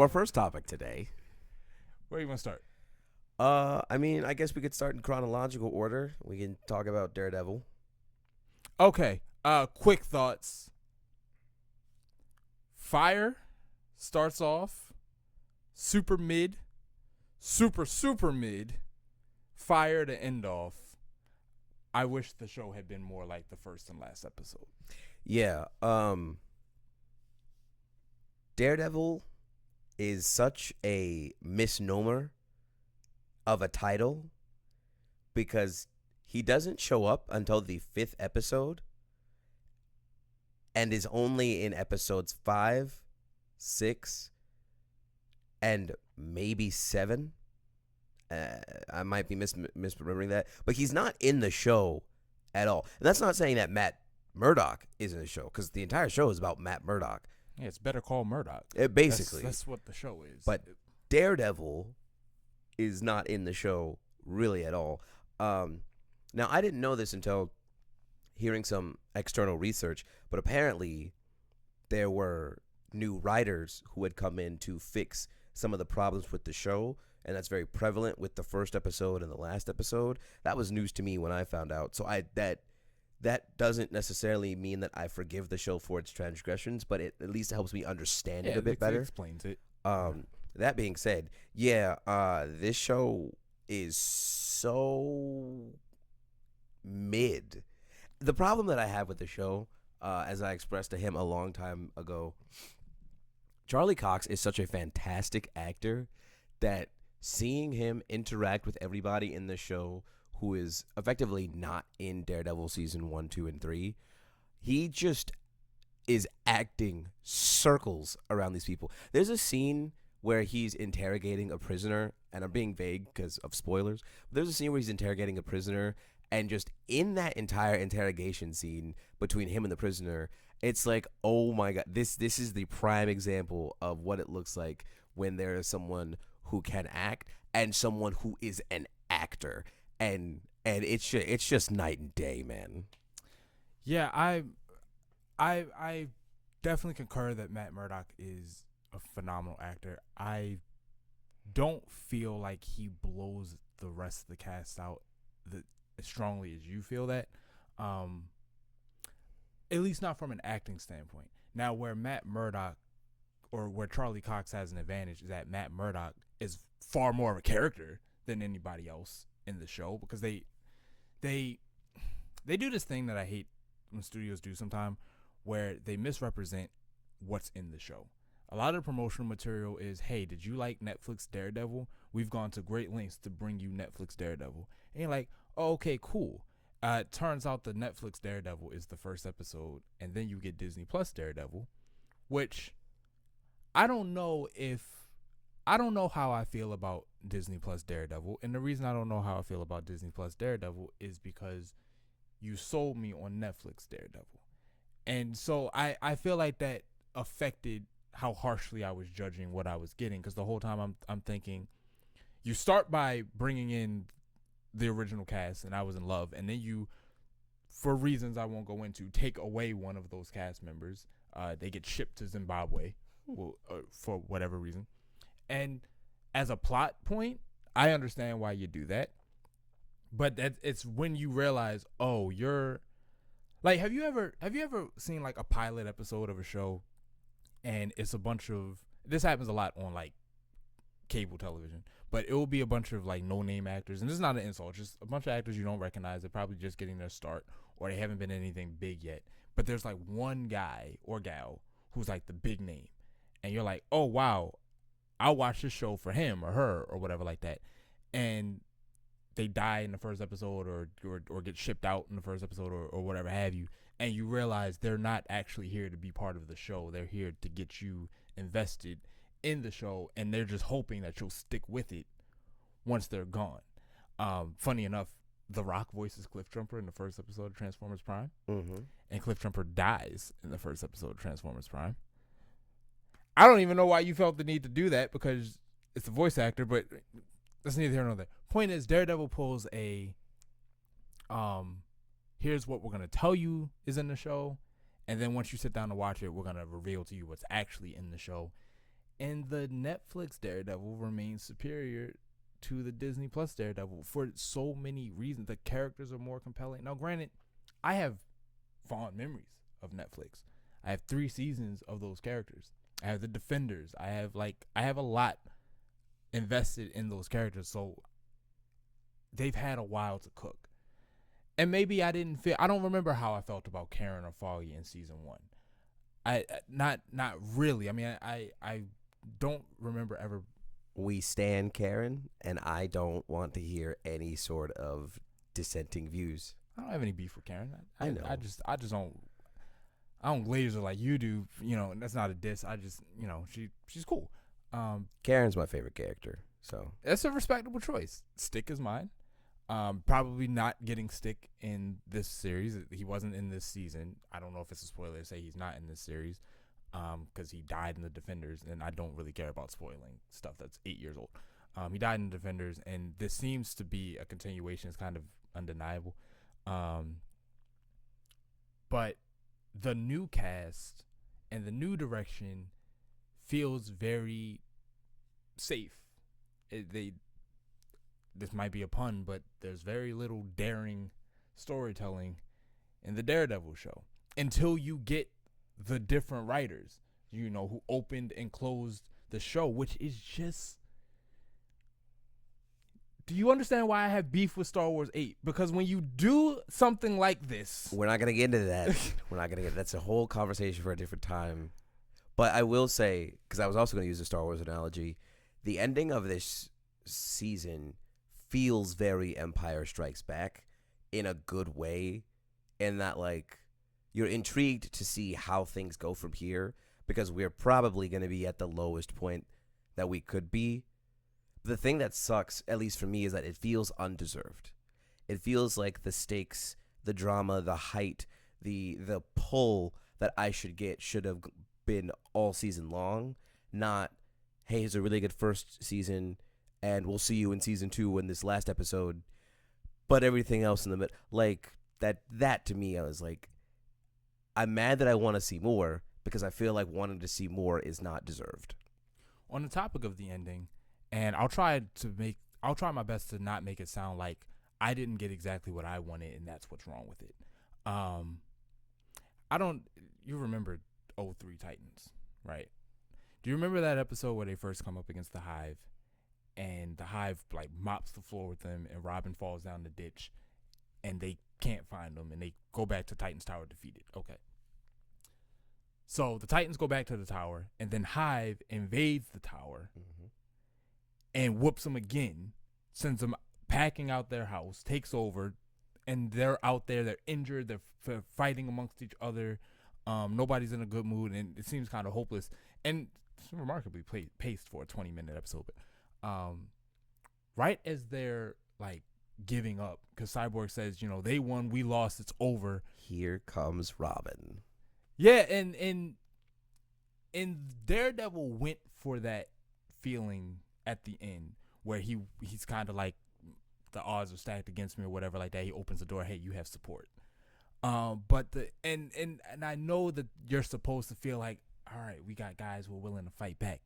our first topic today. Where you want to start? I guess we could start in chronological order. We can talk about Daredevil. Okay. Quick thoughts. Fire starts off super mid, super mid. Fire to end off. I wish the show had been more like the first and last episode. Yeah. Daredevil is such a misnomer of a title because he doesn't show up until the 5th episode and is only in episodes 5, 6, and maybe 7. I might be misremembering that, but he's not in the show at all. And that's not saying that Matt Murdock is in the show, because the entire show is about Matt Murdock. Yeah, it's Better Call Murdock. Basically. That's what the show is. But Daredevil is not in the show really at all. Now, I didn't know this until hearing some external research, but apparently there were new writers who had come in to fix some of the problems with the show, and that's very prevalent with the first episode and the last episode. That was news to me when I found out. So that doesn't necessarily mean that I forgive the show for its transgressions, but it at least helps me understand it a bit better. It explains it. That being said, this show is so mid. The problem that I have with the show, as I expressed to him a long time ago, Charlie Cox is such a fantastic actor that seeing him interact with everybody in the show who is effectively not in Daredevil season 1, 2, and 3, he just is acting circles around these people. There's a scene where he's interrogating a prisoner, and I'm being vague because of spoilers. But there's a scene where he's interrogating a prisoner, and just in that entire interrogation scene between him and the prisoner, it's like, oh my God, this is the prime example of what it looks like when there is someone who can act and someone who is an actor, and it's just night and day, man. Yeah, I definitely concur that Matt Murdock is a phenomenal actor. I don't feel like he blows the rest of the cast out as strongly as you feel that. At least not from an acting standpoint. Now, where Matt Murdock, or where Charlie Cox has an advantage, is that Matt Murdock is far more of a character than anybody else in the show, because they do this thing that I hate when studios do sometimes, where they misrepresent what's in the show. A lot of the promotional material is, hey, did you like Netflix Daredevil? We've gone to great lengths to bring you Netflix Daredevil. And you're like, oh, okay, cool. It turns out the Netflix Daredevil is the first episode, and then you get Disney Plus Daredevil, which I don't know how I feel about Disney Plus Daredevil. And the reason I don't know how I feel about Disney Plus Daredevil is because you sold me on Netflix Daredevil. And so I feel like that affected how harshly I was judging what I was getting, because the whole time I'm thinking, you start by bringing in the original cast, and I was in love, and then you, for reasons I won't go into, take away one of those cast members. They get shipped to Zimbabwe for whatever reason. And as a plot point, I understand why you do that. But it's when you realize, oh, you're like, have you ever seen like a pilot episode of a show, and it's a bunch of, this happens a lot on like cable television, but it will be a bunch of like no-name actors, and this is not an insult, just a bunch of actors you don't recognize. They're probably just getting their start, or they haven't been in anything big yet, but there's like one guy or gal who's like the big name, and you're like, oh wow, I'll watch this show for him or her or whatever like that, and they die in the first episode, or get shipped out in the first episode, or whatever have you, and you realize they're not actually here to be part of the show. They're here to get you invested in the show, and they're just hoping that you'll stick with it once they're gone. Funny enough, The Rock voices Cliff Jumper in the first episode of Transformers Prime, and Cliff Jumper dies in the first episode of Transformers Prime. I don't even know why you felt the need to do that, because it's a voice actor, but that's neither here nor there. Point is, Daredevil pulls a, here's what we're going to tell you is in the show, and then once you sit down to watch it, we're going to reveal to you what's actually in the show. And the Netflix Daredevil remains superior to the Disney Plus Daredevil for so many reasons. The characters are more compelling. Now, granted, I have fond memories of Netflix. I have 3 seasons of those characters. I have the Defenders. I have a lot invested in those characters. So they've had a while to cook. And maybe I don't remember how I felt about Karen or Foggy in season 1. Not really. I mean, I don't remember ever. We stand Karen, and I don't want to hear any sort of dissenting views. I don't have any beef with Karen. I know. I just don't. I don't glaze her like you do. And that's not a diss. I just, she's cool. Karen's my favorite character, so That's a respectable choice. Stick is mine. Probably not getting Stick in this series. He wasn't in this season. I don't know if it's a spoiler to say he's not in this series, because he died in the Defenders, and I don't really care about spoiling stuff that's 8 years old. He died in the Defenders, and this seems to be a continuation. It's kind of undeniable. But the new cast and the new direction feels very safe. This might be a pun, but there's very little daring storytelling in the Daredevil show until you get the different writers, who opened and closed the show, which is just. Do you understand why I have beef with Star Wars 8? Because when you do something like this, we're not gonna get into that. That's a whole conversation for a different time. But I will say, because I was also gonna use a Star Wars analogy, the ending of this season feels very Empire Strikes Back in a good way, in that you're intrigued to see how things go from here, because we're probably going to be at the lowest point that we could be. The thing that sucks, at least for me, is that it feels undeserved. It feels like the stakes, the drama, the height, the pull that I should get should have been all season long, not, hey, it's a really good first season, and we'll see you in season 2 in this last episode. But everything else in the middle, that to me, I was like, I'm mad that I want to see more, because I feel like wanting to see more is not deserved. On the topic of the ending, and I'll try my best to not make it sound like I didn't get exactly what I wanted, and that's what's wrong with it. You remember 03 Titans, right? Do you remember that episode where they first come up against the Hive? And the Hive mops the floor with them, and Robin falls down the ditch, and they can't find them, and they go back to Titan's Tower defeated. Okay. So the Titans go back to the tower, and then Hive invades the tower and whoops them again, sends them packing out their house, takes over, and they're out there. They're injured. They're fighting amongst each other. Nobody's in a good mood, and it seems kind of hopeless. And it's remarkably paced for a 20-minute episode, but right as they're giving up, because Cyborg says, they won, we lost, it's over. Here comes Robin. Yeah, and Daredevil went for that feeling at the end where he's kind of the odds are stacked against me or whatever like that. He opens the door, hey, you have support. But and I know that you're supposed to feel like, all right, we got guys who are willing to fight back.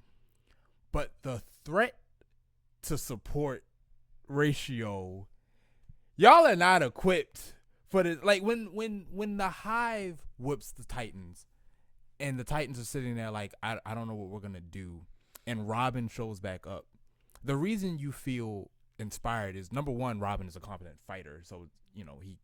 But the threat to support ratio, y'all are not equipped for this. When the Hive whoops the Titans, and the Titans are sitting there I don't know what we're gonna do, and Robin shows back up. The reason you feel inspired is, number one, Robin is a competent fighter, so he's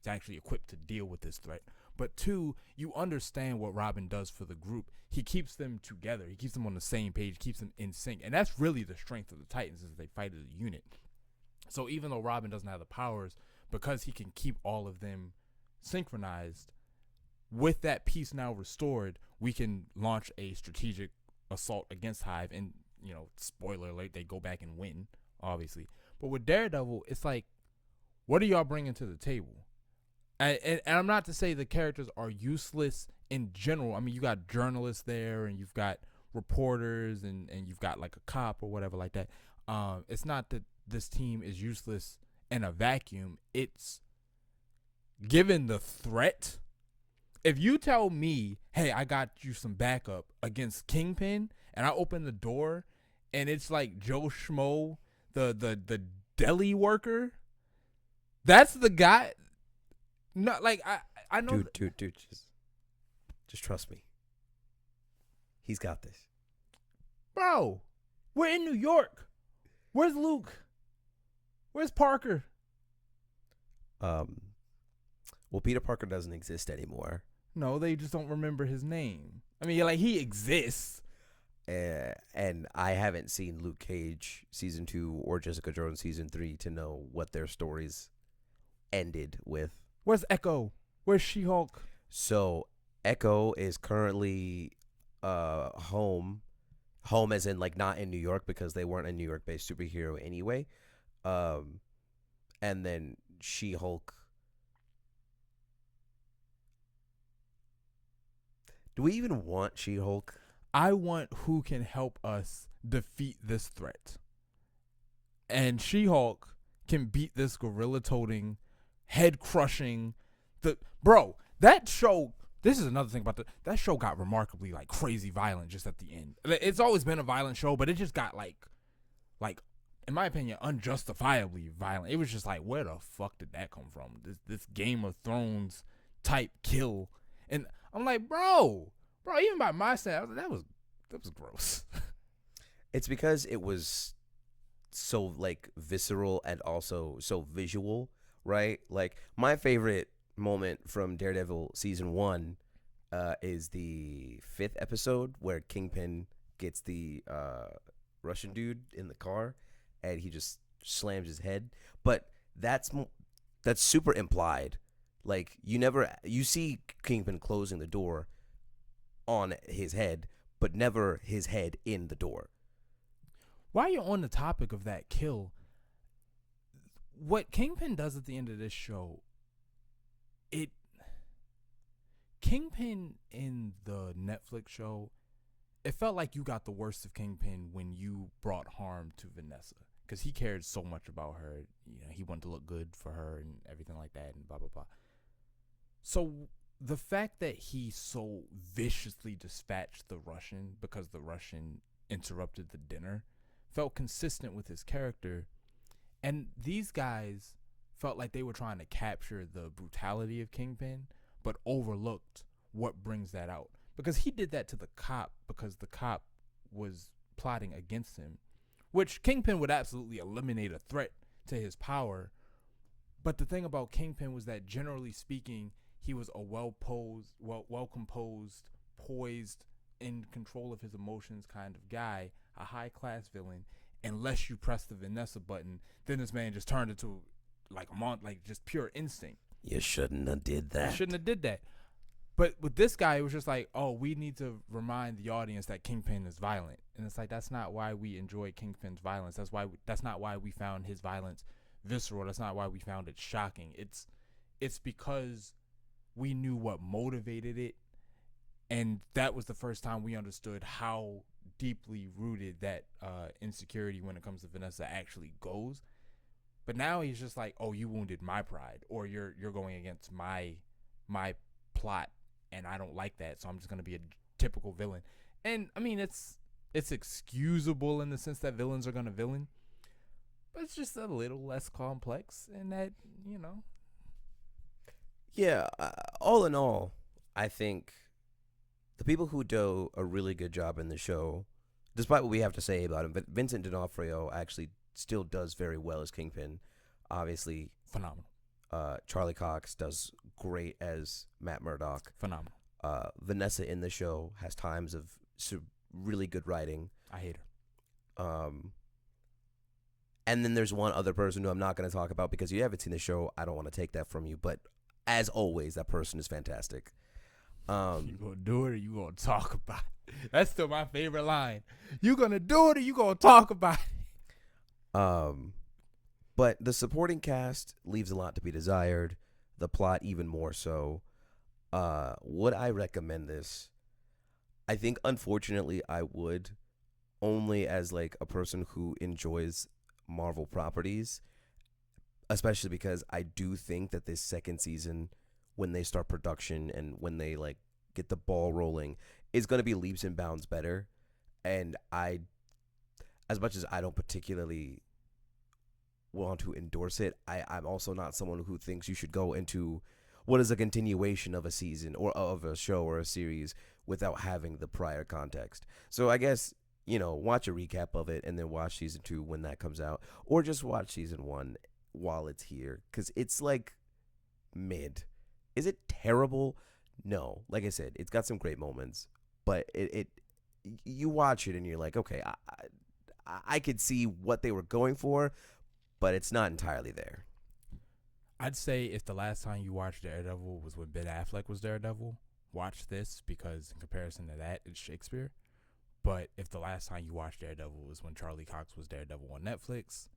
actually equipped to deal with this threat. But 2, you understand what Robin does for the group. He keeps them together. He keeps them on the same page, keeps them in sync. And that's really the strength of the Titans, is they fight as a unit. So even though Robin doesn't have the powers, because he can keep all of them synchronized, with that peace now restored, we can launch a strategic assault against Hive. And, spoiler alert, they go back and win, obviously. But with Daredevil, it's what are y'all bringing to the table? And I'm not to say the characters are useless in general. I mean, you got journalists there, and you've got reporters, and you've got a cop or whatever like that. It's not that this team is useless in a vacuum. It's given the threat. If you tell me, hey, I got you some backup against Kingpin, and I open the door, and it's like Joe Schmo, the deli worker. That's the guy. Not like I know, dude, just trust me. He's got this. bro. We're in New York. Where's Luke? Where's Parker? Well, Peter Parker doesn't exist anymore. No, they just don't remember his name. I mean, like, he exists. And I haven't seen Luke Cage season 2 or Jessica Jones season 3 to know what their stories ended with. Where's Echo? Where's She-Hulk? So Echo is currently home as in like not in New York because they weren't a New York based superhero anyway. And then She-Hulk. Do we even want She-Hulk? I want who can help us defeat this threat. And She-Hulk can beat this gorilla-toting, head-crushing. Bro, that show, this is another thing about that show got remarkably, like, crazy violent just at the end. It's always been a violent show, but it just got, like, in my opinion, unjustifiably violent. It was just like, where the fuck did that come from? This Game of Thrones type kill. And I'm like, bro, even by my standards, that was gross. It's because it was so like visceral and also so visual, right? Like my favorite moment from Daredevil season 1 is the 5th episode where Kingpin gets the Russian dude in the car and he just slams his head. But that's super implied. Like you see Kingpin closing the door on his head, but never his head in the door. While you're on the topic of that kill, what Kingpin does at the end of this show, Kingpin in the Netflix show, it felt like you got the worst of Kingpin when you brought harm to Vanessa, because he cared so much about her. You know, he wanted to look good for her and everything like that, and blah blah blah. So the fact that he so viciously dispatched the Russian because the Russian interrupted the dinner felt consistent with his character. And these guys felt like they were trying to capture the brutality of Kingpin, but overlooked what brings that out. Because he did that to the cop because the cop was plotting against him, which Kingpin would absolutely eliminate a threat to his power. But the thing about Kingpin was that, generally speaking, he was a well-composed, poised, in control of his emotions kind of guy, a high-class villain. Unless you press the Vanessa button, then this man just turned into like just pure instinct. You shouldn't have did that. But with this guy, it was just like, oh, we need to remind the audience that Kingpin is violent, and it's like, that's not why we enjoy Kingpin's violence. That's not why we found his violence visceral. That's not why we found it shocking. It's because we knew what motivated it, and that was the first time we understood how deeply rooted that insecurity when it comes to Vanessa actually goes. But now he's just like, oh, you wounded my pride, or you're going against my plot, and I don't like that, so I'm just gonna be a typical villain. And I mean, it's excusable in the sense that villains are gonna villain, but it's just a little less complex in that, you know. Yeah, all in all, I think the people who do a really good job in the show, despite what we have to say about him, but Vincent D'Onofrio actually still does very well as Kingpin. Obviously, Phenomenal. Charlie Cox does great as Matt Murdock. Phenomenal. Vanessa in the show has times of really good writing. I hate her. And then there's one other person who I'm not going to talk about because you haven't seen the show. I don't want to take that from you, but as always, that person is fantastic. You gonna do it or you gonna talk about it? That's still my favorite line. You gonna do it or you gonna talk about it? But the supporting cast leaves a lot to be desired. The plot even more so. Would I recommend this? I think unfortunately I would, only as like a person who enjoys Marvel properties, especially because I do think that this second season, when they start production and when they like get the ball rolling, is going to be leaps and bounds better. And as much as I don't particularly want to endorse it, I'm also not someone who thinks you should go into what is a continuation of a season or of a show or a series without having the prior context. So I guess, watch a recap of it and then watch season 2 when that comes out, or just watch season 1 while it's here, because it's like mid. Is it terrible? No. Like I said, it's got some great moments, but you watch it and you're like, okay, I could see what they were going for, but it's not entirely there. I'd say if the last time you watched Daredevil was when Ben Affleck was Daredevil, watch this because in comparison to that, it's Shakespeare. But if the last time you watched Daredevil was when Charlie Cox was Daredevil on Netflix,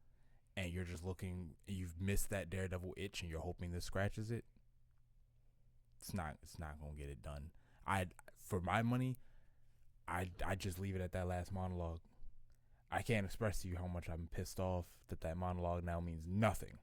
and you're just looking, you've missed that Daredevil itch, and you're hoping this scratches it, it's not gonna get it done. For my money, I just leave it at that last monologue. I can't express to you how much I'm pissed off that monologue now means nothing.